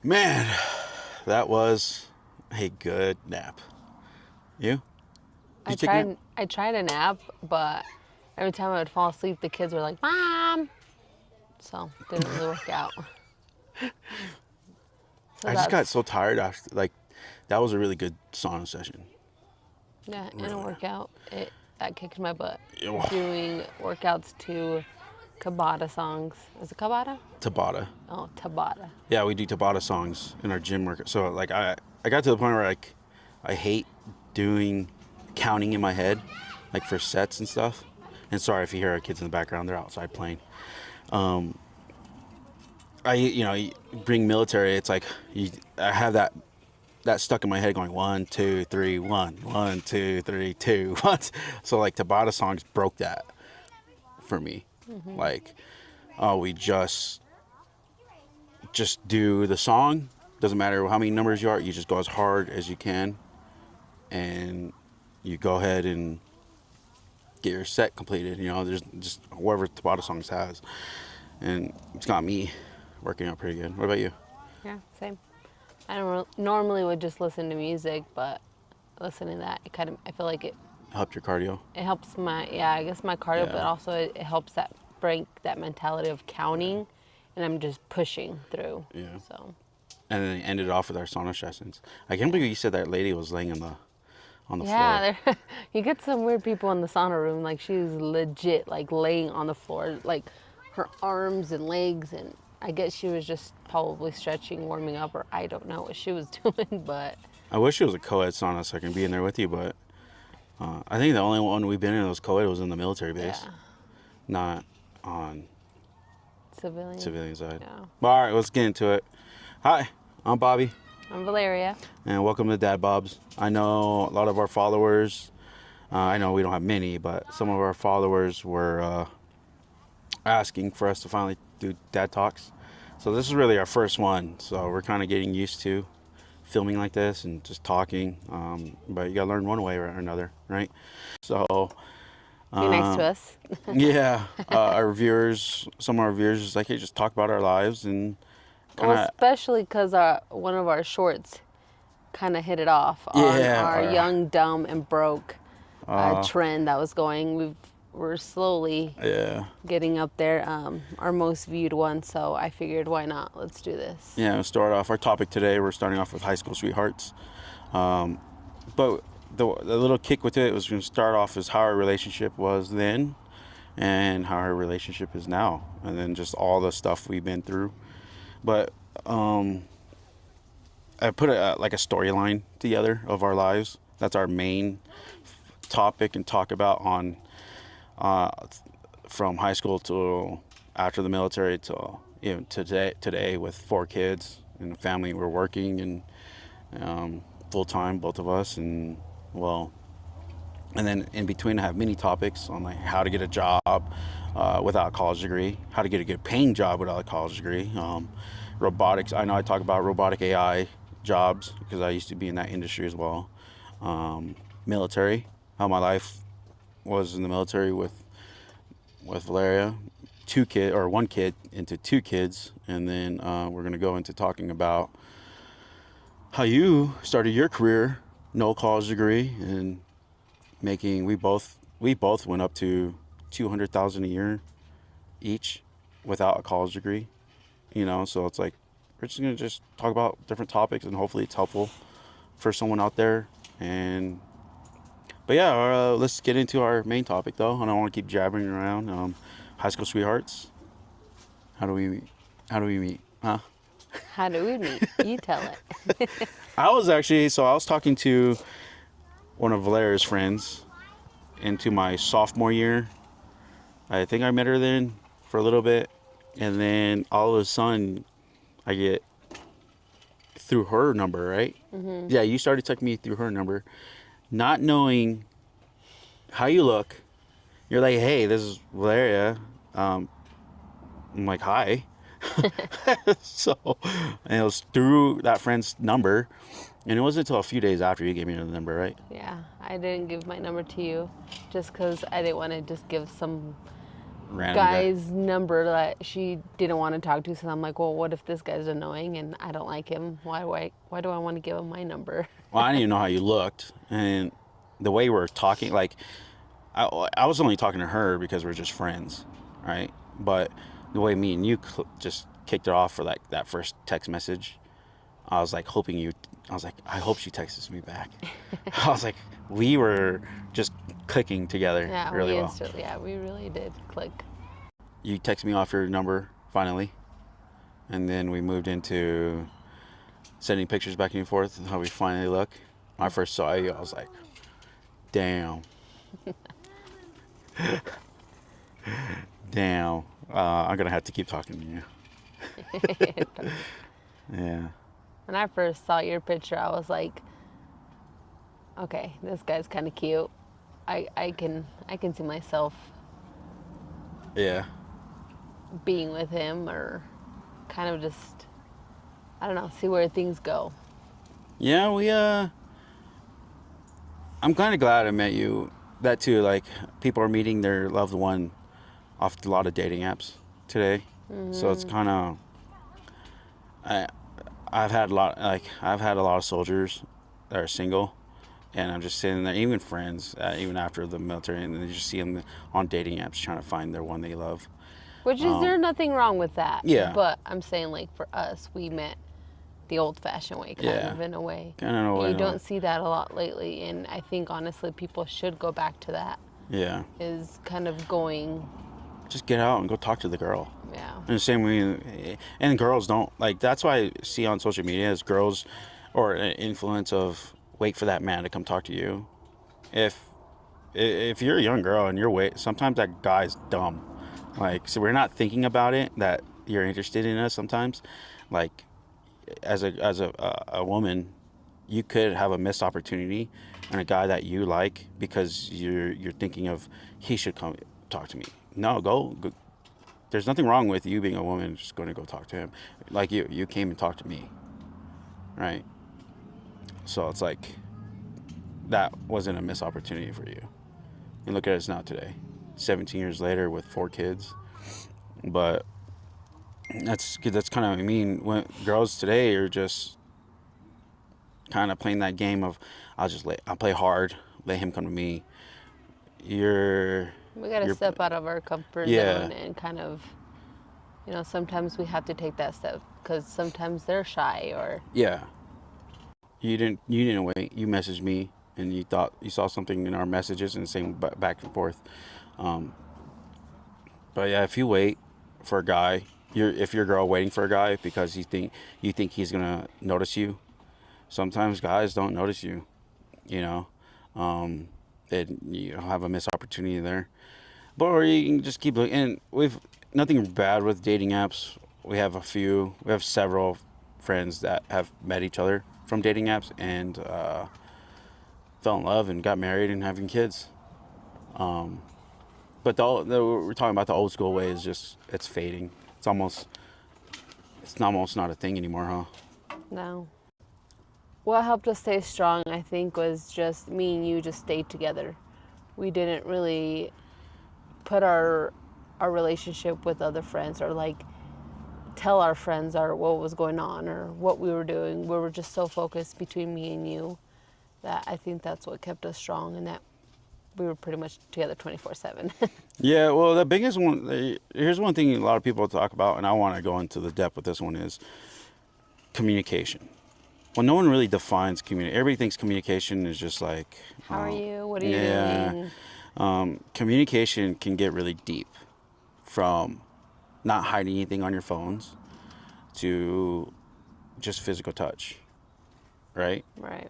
Man, that was a good nap. You? I You take a nap? tried a nap, but every time I would fall asleep, the kids were like, "Mom," so didn't really work out. So I just got that's so tired after, like, that was a really good sauna session. yeah, in a Really. workout. It that kicked my butt. Ew. Doing workouts to Kabata songs. Is it Kabata? Tabata. Oh, Tabata. Yeah, we do Tabata songs in our gym workout. So, like, I got to the point where, like, I hate doing counting in my head, like, for sets and stuff. And sorry if you hear our kids in the background, they're outside playing. You bring military, it's like, I have that stuck in my head going 1, 2, 3, 1, 1, 2, 3, 2, 1. So like Tabata songs broke that for me. Like, oh, we just do the song. Doesn't matter how many numbers you are. You just go as hard as you can, and you go ahead and get your set completed. There's just whoever Tabata songs has, and it's got me working out pretty good. What about you? Yeah, same. I don't normally would just listen to music, but listening to that, I feel like Helped your cardio? it helps I guess my cardio, but Yeah. also it helps that break that mentality of counting, and I'm just pushing through. Yeah. So And then they ended off with our sauna sessions. I can't believe you said that lady was laying on the floor. yeah, you get some weird people in the sauna room. Like she was legit like laying on the floor, like her arms and legs, and I guess she was just probably stretching, warming up, or I don't know what she was doing, but I wish it was a co-ed sauna so I can be in there with you, but I think the only one we've been in that was co-ed was in the military base, yeah, not on civilian. civilian side. Yeah. But all right, let's get into it. Hi, I'm Bobby, I'm Valeria. and welcome to Dad Bob's. I know a lot of our followers, I know we don't have many, but some of our followers were asking for us to finally do Dad Talks. So this is really our first one, so we're kind of getting used to filming like this and just talking. But you gotta learn one way or another, right? So Be nice to us. yeah, our viewers, some of our viewers, is like, hey, just talk about our lives and kind Well, of especially because one of our shorts kind of hit it off on yeah, our young, dumb, and broke trend that was going. We're slowly yeah, getting up there, our most viewed one. So I figured, why not? Let's do this. yeah. We'll start off our topic today. We're starting off with high school sweethearts, but the little kick with it was going to start off as how our relationship was then, and how our relationship is now, and then just all the stuff we've been through. But I put like a storyline together of our lives. That's our main topic and talk about on uh, from high school to after the military to today with 4 kids and a family. We're working and full time, both of us, and well, and then in between I have many topics on like how to get a job without a college degree, how to get a good paying job without a college degree, robotics. I know I talk about robotic AI jobs because I used to be in that industry as well. Military, how my life was in the military with Valeria, 2 kid or 1 kid into 2 kids, and then we're gonna go into talking about how you started your career, no college degree, and making. We both went up to 200,000 a year each without a college degree. So it's like we're just gonna just talk about different topics and hopefully it's helpful for someone out there. And but yeah, let's get into our main topic though. I don't want to keep jabbering around. High school sweethearts. How do we how do we meet? Huh? How do we meet? You tell it. I was talking to one of Valeria's friends into my sophomore year. I think I met her then for a little bit, and then all of a sudden I get through her number, right? Mm-hmm. Yeah, you started texting me through her number, not knowing how you look. You're like, hey, this is Valeria. I'm like, hi. So, and it was through that friend's number, and it wasn't until a few days after you gave me the number, right? Yeah, I didn't give my number to you just because I didn't want to just give some random guy. guy's number that she didn't want to talk to. So I'm like, well, what if this guy's annoying and I don't like him? Why do I want to give him my number? Well, I didn't even know how you looked, and the way we're talking, like, I was only talking to her because we're just friends, right? But the way me and you just kicked it off for like that first text message, I was like hoping you. I was like, I hope she texts me back. I was like, we were just clicking together really well. Yeah, we really did click. You text me off your number finally, and then we moved into sending pictures back and forth and how we finally look. When I first saw you, I was like, damn. Damn. I'm going to have to keep talking to you. Yeah. When I first saw your picture, I was like, okay, this guy's kind of cute. I can see myself Yeah. being with him, or kind of just, I don't know, see where things go. Yeah, I'm kind of glad I met you. That too, like, people are meeting their loved one off a lot of dating apps today. So it's kind of, I've had a lot of soldiers that are single, and I'm just sitting there, even friends, even after the military, and then you just see them on dating apps trying to find their one they love. Which is, there's nothing wrong with that. Yeah. But I'm saying, like, for us, we met the old-fashioned way, kind of, in a way. Kind of in a way. You don't see that a lot lately, and I think, honestly, people should go back to that. Yeah. Is kind of going... Just get out and go talk to the girl. Yeah. In the same way, and girls don't, like, that's why I see on social media is girls, or an influence of wait for that man to come talk to you. If you're a young girl and sometimes that guy's dumb. Like, so we're not thinking about it, that you're interested in us sometimes. Like, as a woman, you could have a missed opportunity and a guy that you like because you're thinking of, he should come talk to me. No, go. There's nothing wrong with you being a woman just going to go talk to him. Like, you came and talked to me, right? So it's like, that wasn't a missed opportunity for you. And look at us now today, 17 years later with 4 kids. But that's kind of, I mean, when girls today are just kind of playing that game of, I'll play hard, let him come to me. We gotta step out of our comfort zone and kind of, sometimes we have to take that step because sometimes they're shy or. Yeah. You didn't wait. You messaged me and you thought you saw something in our messages and saying back and forth. But yeah, if you wait for a guy, if you're a girl waiting for a guy because you think he's gonna notice you, sometimes guys don't notice you. And you have a missed opportunity there. But or you can just keep looking. And we've nothing bad with dating apps. We have several friends that have met each other from dating apps and fell in love and got married and having kids. But we're talking about the old school way is just, it's fading. It's almost not a thing anymore, huh? No. What helped us stay strong, I think, was just me and you just stayed together. We didn't really put our relationship with other friends or like tell our friends what was going on or what we were doing. We were just so focused between me and you that I think that's what kept us strong, and that we were pretty much together 24/7. Yeah, well, the biggest one, here's one thing a lot of people talk about, and I want to go into the depth with this one, is communication. Well, no one really defines communication. Everybody thinks communication is just like... How are you? What are you doing? Communication can get really deep, from not hiding anything on your phones to just physical touch, right? Right.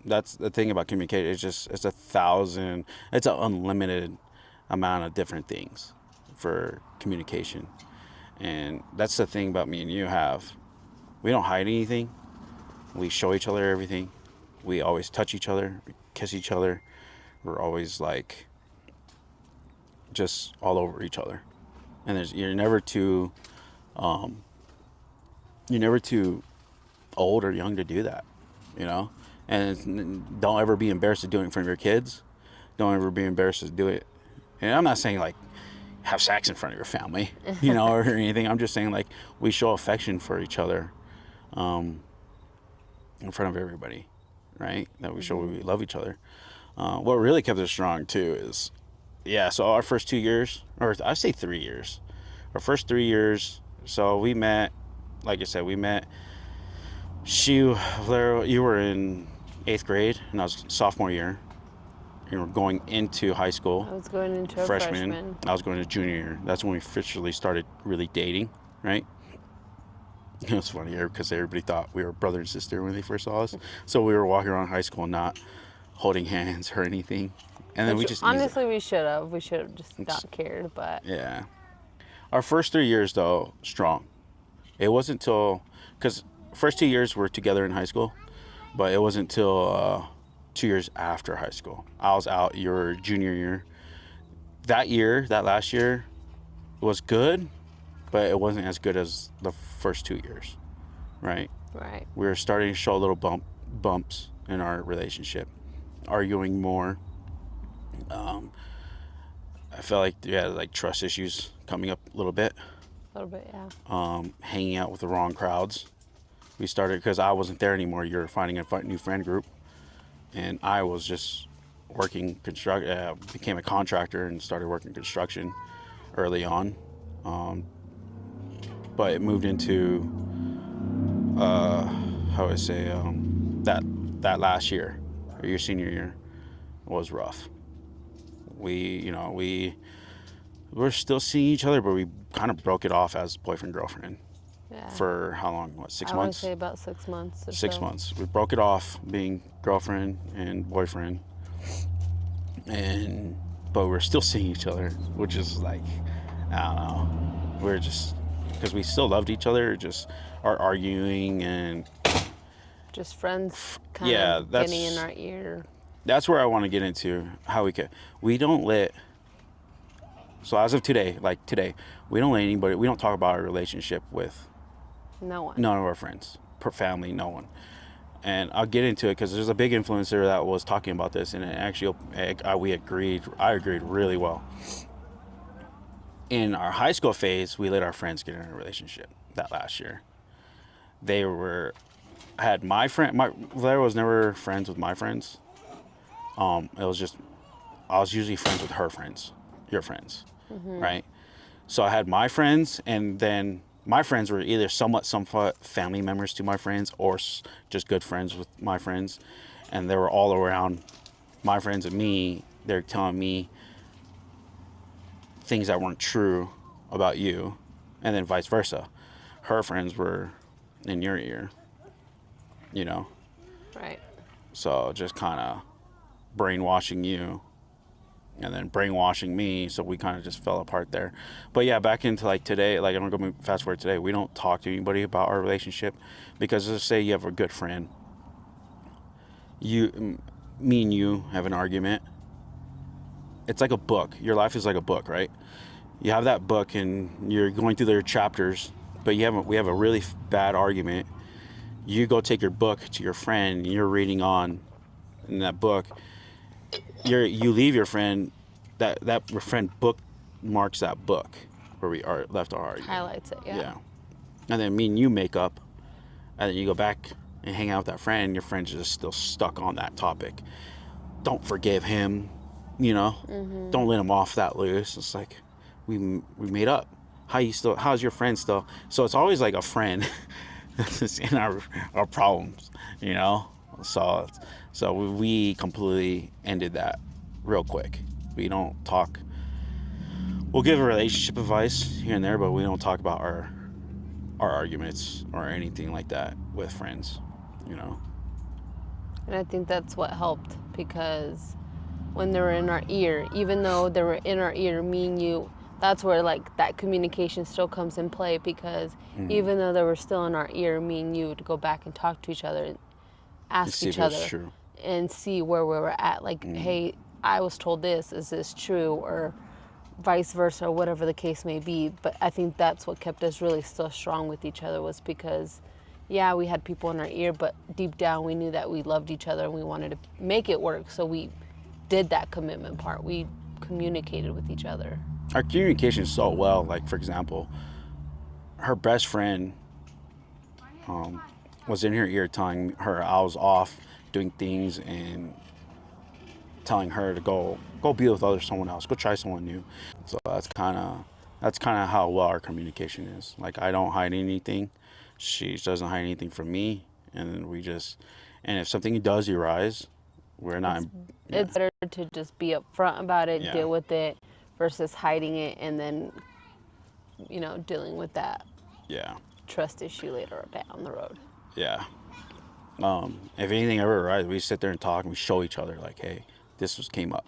That's the thing about communication. It's an unlimited amount of different things for communication. And that's the thing about me and you have. We don't hide anything. We show each other everything. We always touch each other, we kiss each other. We're always like just all over each other. And you're never too old or young to do that, And don't ever be embarrassed to do it in front of your kids. Don't ever be embarrassed to do it. And I'm not saying like have sex in front of your family, or anything. I'm just saying, like, we show affection for each other in front of everybody, right? That we show we love each other. What really kept us strong, too, is, so our first 2 years, or I say 3 years, our first 3 years, so we met, like I said, you were in 8th grade, and I was sophomore year. You were going into high school. I was going into a freshman. I was going to junior year. That's when we officially started really dating, right? It was funny because everybody thought we were brother and sister when they first saw us. So we were walking around high school not holding hands or anything. And then we should have. We should have just not cared, but. Yeah. Our first 3 years, though, strong. It wasn't until, because first 2 years were together in high school, but it wasn't until 2 years after high school. I was out your junior year. That last year was good, but it wasn't as good as the first 2 years, right? Right. We were starting to show little bumps in our relationship, arguing more. I felt like we had like trust issues coming up a little bit. A little bit, yeah. Hanging out with the wrong crowds. We started, because I wasn't there anymore. You're finding a new friend group. And I was just working became a contractor and started working construction early on. But it moved into, that last year, or your senior year, was rough. We were still seeing each other, but we kind of broke it off as boyfriend, girlfriend. Yeah. For how long? 6 months? I would say about 6 months. 6 months. We broke it off being girlfriend and boyfriend, but we're still seeing each other, which is like, I don't know. We're just, because we still loved each other, just are arguing and just friends, kind of getting in our ear. That's where I want to get into how we don't let. So as of today, we don't let anybody. We don't talk about our relationship with. No one. None of our friends, family, no one. And I'll get into it because there's a big influencer that was talking about this, and I agreed really well. In our high school phase, we let our friends get in a relationship that last year. There was never friends with my friends. It was just, I was usually friends with her friends, your friends, right? So I had my friends, and then my friends were either somewhat family members to my friends or just good friends with my friends. And they were all around my friends and me. They're telling me things that weren't true about you, and then vice versa. Her friends were in your ear, Right. So just kind of brainwashing you and then brainwashing me, so we kind of just fell apart there. But yeah, back into like today, like I'm gonna go fast forward today. We don't talk to anybody about our relationship, because let's say you have a good friend. Me and you have an argument. It's like a book. Your life is like a book, right? You have that book and you're going through their chapters, but we have a really bad argument. You go take your book to your friend and you're reading on in that book. You leave your friend, that your friend bookmarks that book where we are left our argument. Highlights it, yeah. And then me and you make up, and then you go back and hang out with that friend, and your friend's just still stuck on that topic. Don't forgive him, Don't let him off that loose. It's like, we made up. How's your friend still? So it's always like a friend that's in our problems, So we completely ended that real quick. We don't talk. We'll give a relationship advice here and there, but we don't talk about our arguments or anything like that with friends, And I think that's what helped, because when they were in our ear, even though they were in our ear, me and you, that's where like that communication still comes in play, because even though they were still in our ear, me and you to go back and talk to each other and ask each other and see where we were at. Like, hey, I was told this, is this true? Or vice versa, or whatever the case may be. But I think that's what kept us really still strong with each other, was because, yeah, we had people in our ear, but deep down we knew that we loved each other and we wanted to make it work. So we did that commitment part. We communicated with each other. our communication is so well. Like, for example, her best friend was in her ear telling her I was off doing things and telling her to go be with someone else, go try someone new. So that's kind of how well our communication is. Like, I don't hide anything, she doesn't hide anything from me, and and if something does arise, we're not. It's better to just be upfront about it, Yeah. deal with it, versus hiding it and then, dealing with that Yeah. trust issue later down the road. Yeah. If anything ever arises, we sit there and talk and we show each other like, hey, came up.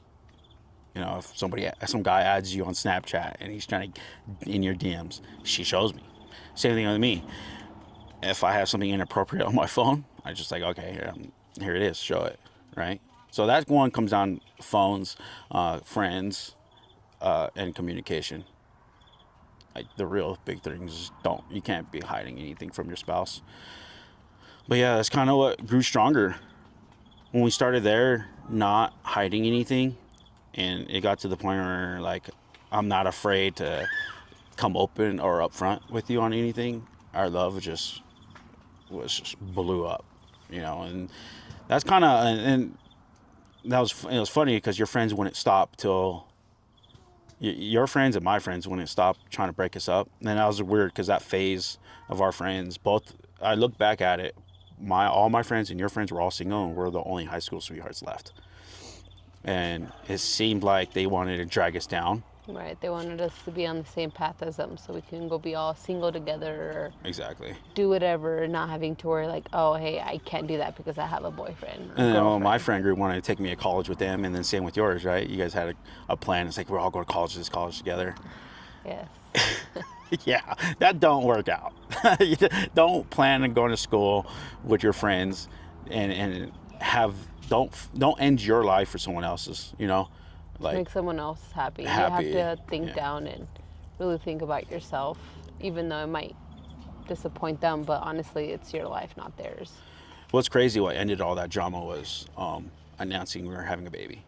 If some guy adds you on Snapchat and he's trying to in your DMs, she shows me. Same thing with me. If I have something inappropriate on my phone, I just like, okay, here it is, show it, right? So that one comes down phones, friends, and communication. Like, the real big things is you can't be hiding anything from your spouse. But yeah, that's kind of what grew stronger. When we started there, not hiding anything, and it got to the point where, like, I'm not afraid to come open or upfront with you on anything. Our love just blew up, and that's kind of, and it was funny because your friends wouldn't stop till your friends and my friends wouldn't stop trying to break us up. And that was weird because that phase of our friends, both, I look back at it, all my friends and your friends were all single, and we're the only high school sweethearts left. And it seemed like they wanted to drag us down. Right, they wanted us to be on the same path as them so we can go be all single together or Exactly. do whatever, not having to worry like, oh, hey, I can't do that because I have a boyfriend or And girlfriend. my friend group wanted to take me to college with them, and then same with yours, right? You guys had a plan. It's like, we're all going to this college together. Yes. Yeah, that don't work out. Don't plan on going to school with your friends and don't end your life for someone else's, like, Make someone else happy. happy. You have to think Yeah. down and really think about yourself, even though it might disappoint them, but honestly, it's your life, not theirs. What's crazy, what ended all that drama was announcing we were having a baby.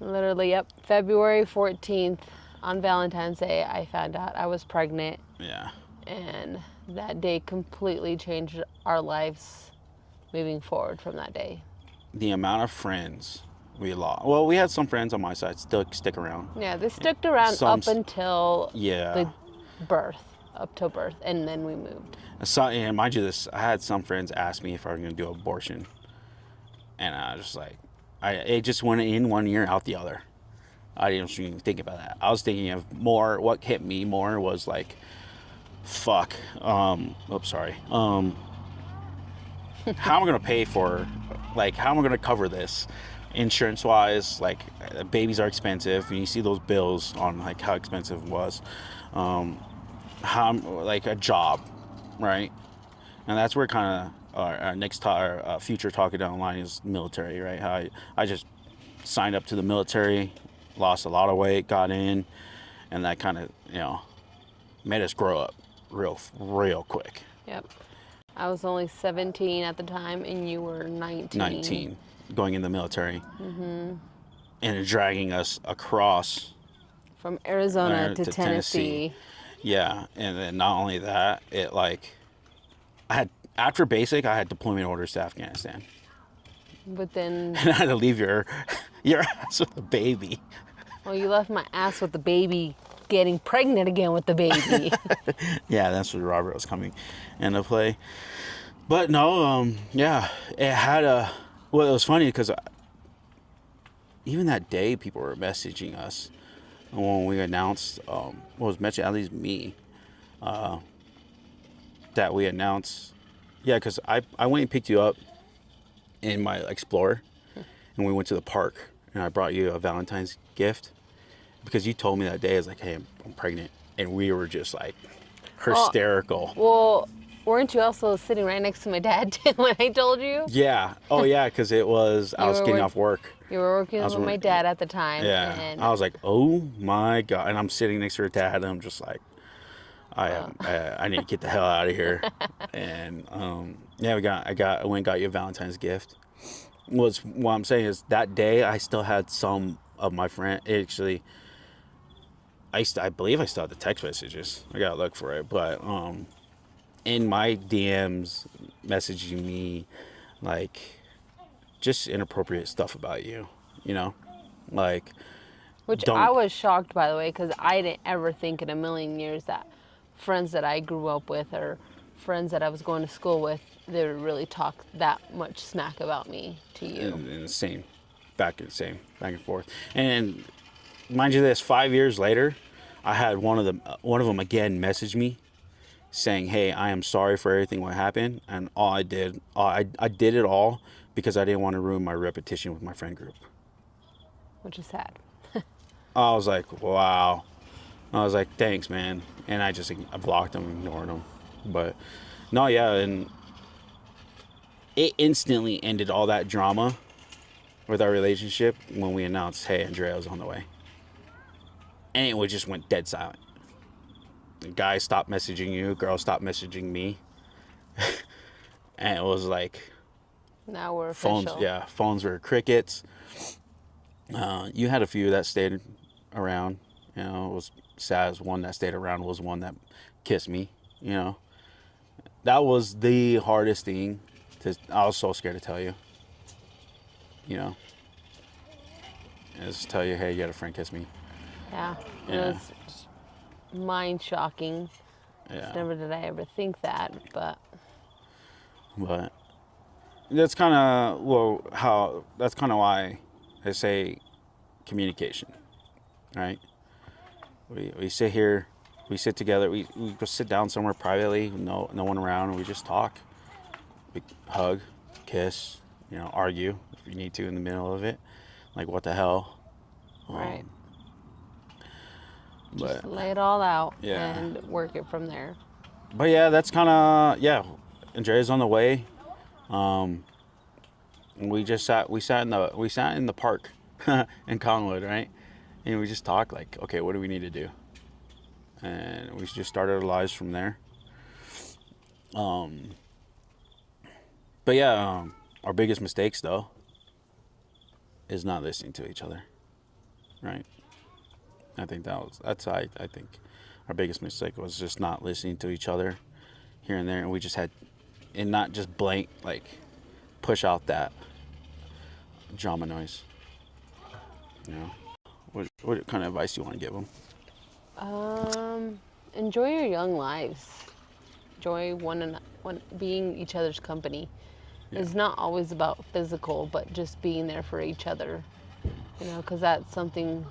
Literally, yep. February 14th, on Valentine's Day, I found out I was pregnant. Yeah. And that day completely changed our lives moving forward from that day. The amount of friends we lost. Well, we had some friends on my side stick around. Yeah, they stuck around up until the birth, up till birth, and then we moved. So, and mind you, I had some friends ask me if I was going to do abortion, and I was just like, it just went in one ear, out the other. I didn't even think about that. I was thinking of more. What hit me more was like, fuck. Sorry. How am I going to pay for? Like, how am I going to cover this? Insurance wise, like, babies are expensive, and you see those bills on like how expensive it was. How, like, a job, right? And that's where kind of our next future talking down the line is military, right? How I just signed up to the military, lost a lot of weight, got in, and that kind of made us grow up real quick. Yep. I was only 17 at the time, and you were 19. 19, going in the military, and dragging us across from Arizona to Tennessee. Yeah, and then not only that, after basic, I had deployment orders to Afghanistan. But then, and I had to leave your ass with a baby. Well, you left my ass with the baby, getting pregnant again with the baby. Yeah, that's where Robert was coming into play. But no, yeah, it had well, it was funny because even that day, people were messaging us when we announced, was mentioned, at least me, that we announced, yeah, because I went and picked you up in my Explorer, and we went to the park, and I brought you a Valentine's gift, because you told me that day, I was like, hey, I'm pregnant, and we were just like hysterical. Well, weren't you also sitting right next to my dad when I told you? Yeah. Oh, yeah, because I was getting off work. You were working with my dad at the time. Yeah. And I was like, oh my God. And I'm sitting next to her dad, and I'm just like, I need to get the hell out of here. And yeah, I went and got you a Valentine's gift. What I'm saying is that day I still had some of my friends. Actually, I believe I still have the text messages. I gotta look for it, but in my DMs, messaging me like just inappropriate stuff about you, you know, like Which I don't. was shocked, by the way, because I didn't ever think in a million years that friends that I grew up with or friends that I was going to school with, they would really talk that much smack about me to you. And the same, back and forth. And mind you, this 5 years later, I had one of them again message me saying, "Hey, I am sorry for everything what happened, and I did it all because I didn't want to ruin my repetition with my friend group." Which is sad. I was like, "Wow." I was like, "Thanks, man," and I blocked him, ignored him. But no, yeah, and it instantly ended all that drama with our relationship when we announced, "Hey, Andrea's on the way," and it just went dead silent. The guy stopped messaging you, girl stopped messaging me, and it was like Now we're phones. official. Yeah, phones were crickets. You had a few that stayed around. You know, it was sad as one that stayed around was one that kissed me. You know, that was the hardest thing. I was so scared to tell you. You know, is tell you, hey, you had a friend kiss me. Yeah. It Yeah, was mind shocking. yeah. Never did I ever think that, but But that's kind of how that's kind of why I say communication, right? We sit here, we sit together, we go sit down somewhere privately, no one around, and we just talk. We hug, kiss, you know, argue if we need to in the middle of it. Like what the hell? right. Just But lay it all out yeah, and work it from there. but yeah, that's kind of yeah. Andrea's on the way. Um, we sat in the park in Conwood, right? And we just talked like, okay, what do we need to do? And we just started our lives from there. Um, but yeah, our biggest mistakes though is not listening to each other, right? I think I think our biggest mistake was just not listening to each other here and there, and we just had and not just blank like push out that drama noise. You know, what kind of advice do you want to give them? Um, Enjoy your young lives. Enjoy one being each other's company. Yeah, It's not always about physical, but just being there for each other. You know, because that's something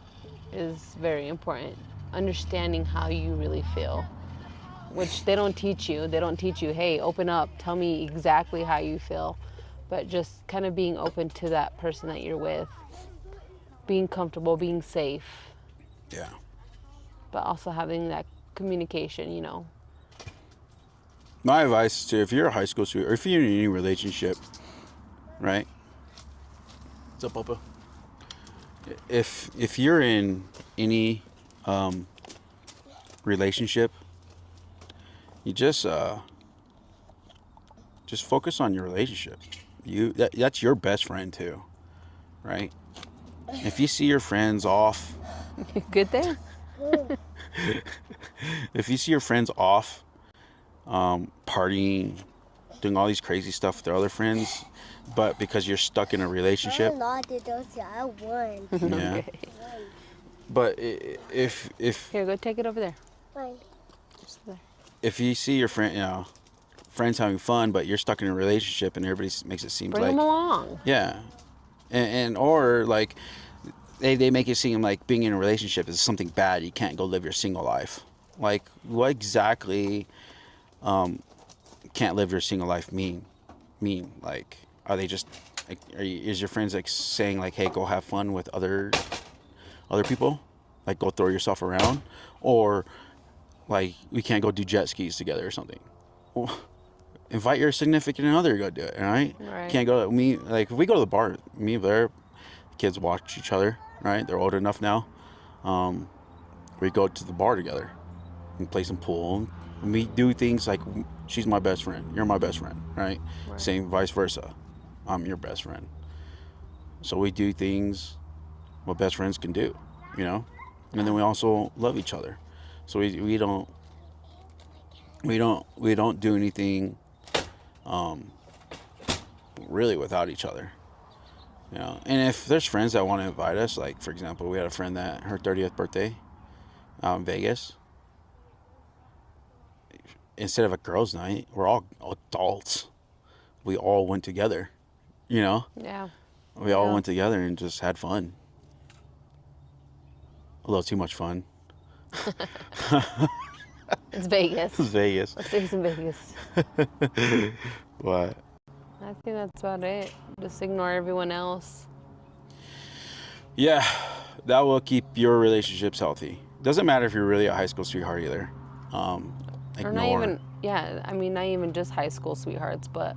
is very important. Understanding how you really feel, which they don't teach you. They don't teach you, hey, open up, tell me exactly how you feel. But just kind of being open to that person that you're with, being comfortable, being safe, yeah. but also having that communication, you know. My advice to if you're a high school student or if you're in any relationship, right? What's up, Papa? If you're in any relationship, you just focus on your relationship. That's your best friend too, right? If you see your friends off, Good there? if you see your friends off, partying, doing all these crazy stuff with their other friends, but because you're stuck in a relationship, I won. yeah. Okay. But if Here, go take it over there. Fine. Just there. if you see your friend, friends having fun, but you're stuck in a relationship, and everybody makes it seem Bring like them along. yeah, and or like they make it seem like being in a relationship is something bad. You can't go live your single life. Like what exactly can't live your single life mean? Like are they just like is your friends like saying like hey go have fun with other people, like go throw yourself around, or like we can't go do jet skis together or something? Well, invite your significant other to go do it, right? Right. Can't go me like if we go to the bar, me and Blair, kids watch each other, right? They're old enough now. We go to the bar together and play some pool. And we do things like she's my best friend, you're my best friend, right? Right. Same vice versa. I'm your best friend. So we do things what best friends can do, you know? And then we also love each other. So we don't do anything really without each other. You know, and if there's friends that want to invite us, like for example, we had a friend that her 30th birthday out in Vegas. Instead of a girls' night, we're all adults. We all went together. You know, Yeah. we all went together and just had fun. A little too much fun. It's Vegas. It's Vegas. Let's take some Vegas. What? I think that's about it. Just ignore everyone else. Yeah, that will keep your relationships healthy. Doesn't matter if you're really a high school sweetheart either. Or not even, I mean, not even just high school sweethearts, but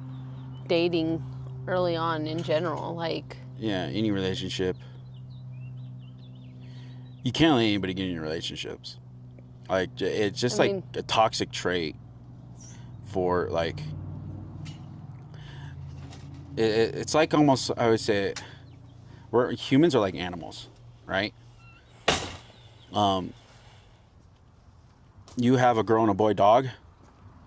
dating early on in general. Like, yeah, any relationship. You can't let anybody get in your relationships. Like, it's just I mean, a toxic trait for like. It's like almost, I would say, humans are like animals, right? You have a girl and a boy dog,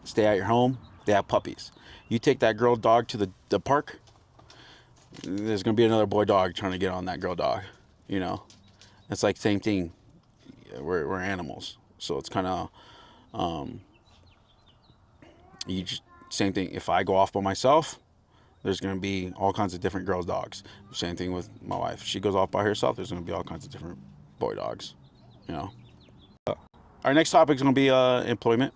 stay at your home, they have puppies. You take that girl dog to the park, there's going to be another boy dog trying to get on that girl dog, you know? It's like same thing. We're animals. So it's kind of, same thing. If I go off by myself, there's going to be all kinds of different girls' dogs. Same thing with my wife. She goes off by herself, there's going to be all kinds of different boy dogs, you know? Our next topic is going to be employment.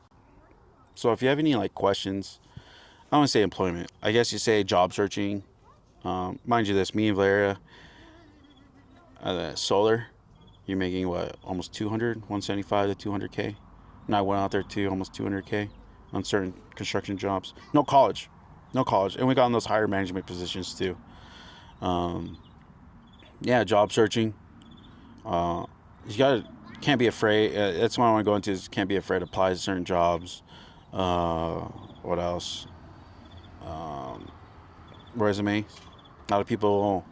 So if you have any like questions, I don't want to say employment. I guess you say job searching. Mind you, this me and Valeria, solar. You're making what, almost 200, 175 to 200K. And I went out there to almost 200K on certain construction jobs. No college, and we got in those higher management positions too. Yeah, job searching. Can't be afraid. That's what I want to go into. Is can't be afraid to apply to certain jobs. What else? Resume. A lot of people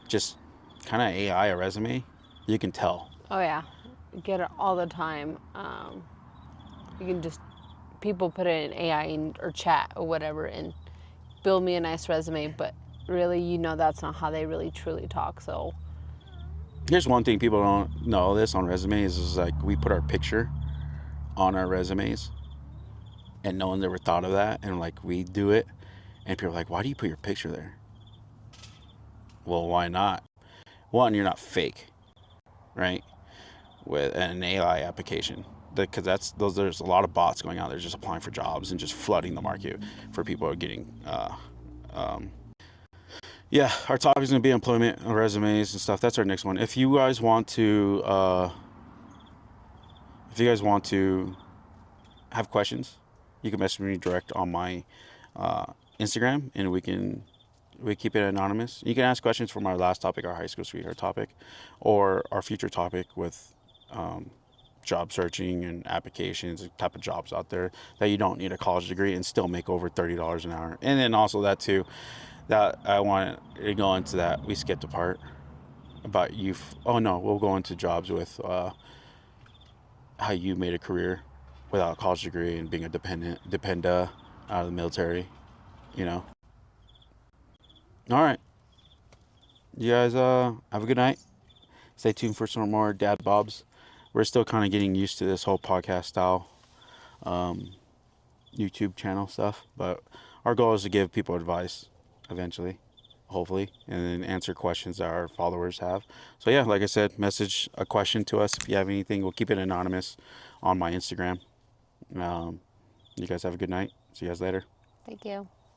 just kind of AI a resume. You can tell. oh yeah, get it all the time. You can just, people put it in AI or chat or whatever and build me a nice resume, but really, that's not how they really truly talk. So Here's one thing people don't know this on resumes is like we put our picture on our resumes and no one's ever thought of that, and like we do it and people are like, why do you put your picture there? Well, why not? One, you're not fake, right? With an AI application, because there's a lot of bots going out there just applying for jobs and just flooding the market for people who are getting yeah, our topic is going to be employment resumes and stuff. That's our next one. If you guys want to have questions, you can message me direct on my Instagram, and we keep it anonymous. You can ask questions from our last topic, our high school sweetheart topic, or our future topic with job searching and applications, and type of jobs out there that you don't need a college degree and still make over $30 an hour. And then also that too, that I want to go into that. We skipped a part about you. Oh no, we'll go into jobs with how you made a career without a college degree and being a dependa out of the military, you know. All right. You guys have a good night. Stay tuned for some more Dad Bobs. We're still kind of getting used to this whole podcast style YouTube channel stuff, but our goal is to give people advice eventually, hopefully, and then answer questions that our followers have. So yeah, like I said, message a question to us if you have anything. We'll keep it anonymous on my Instagram. You guys have a good night. See you guys later. thank you.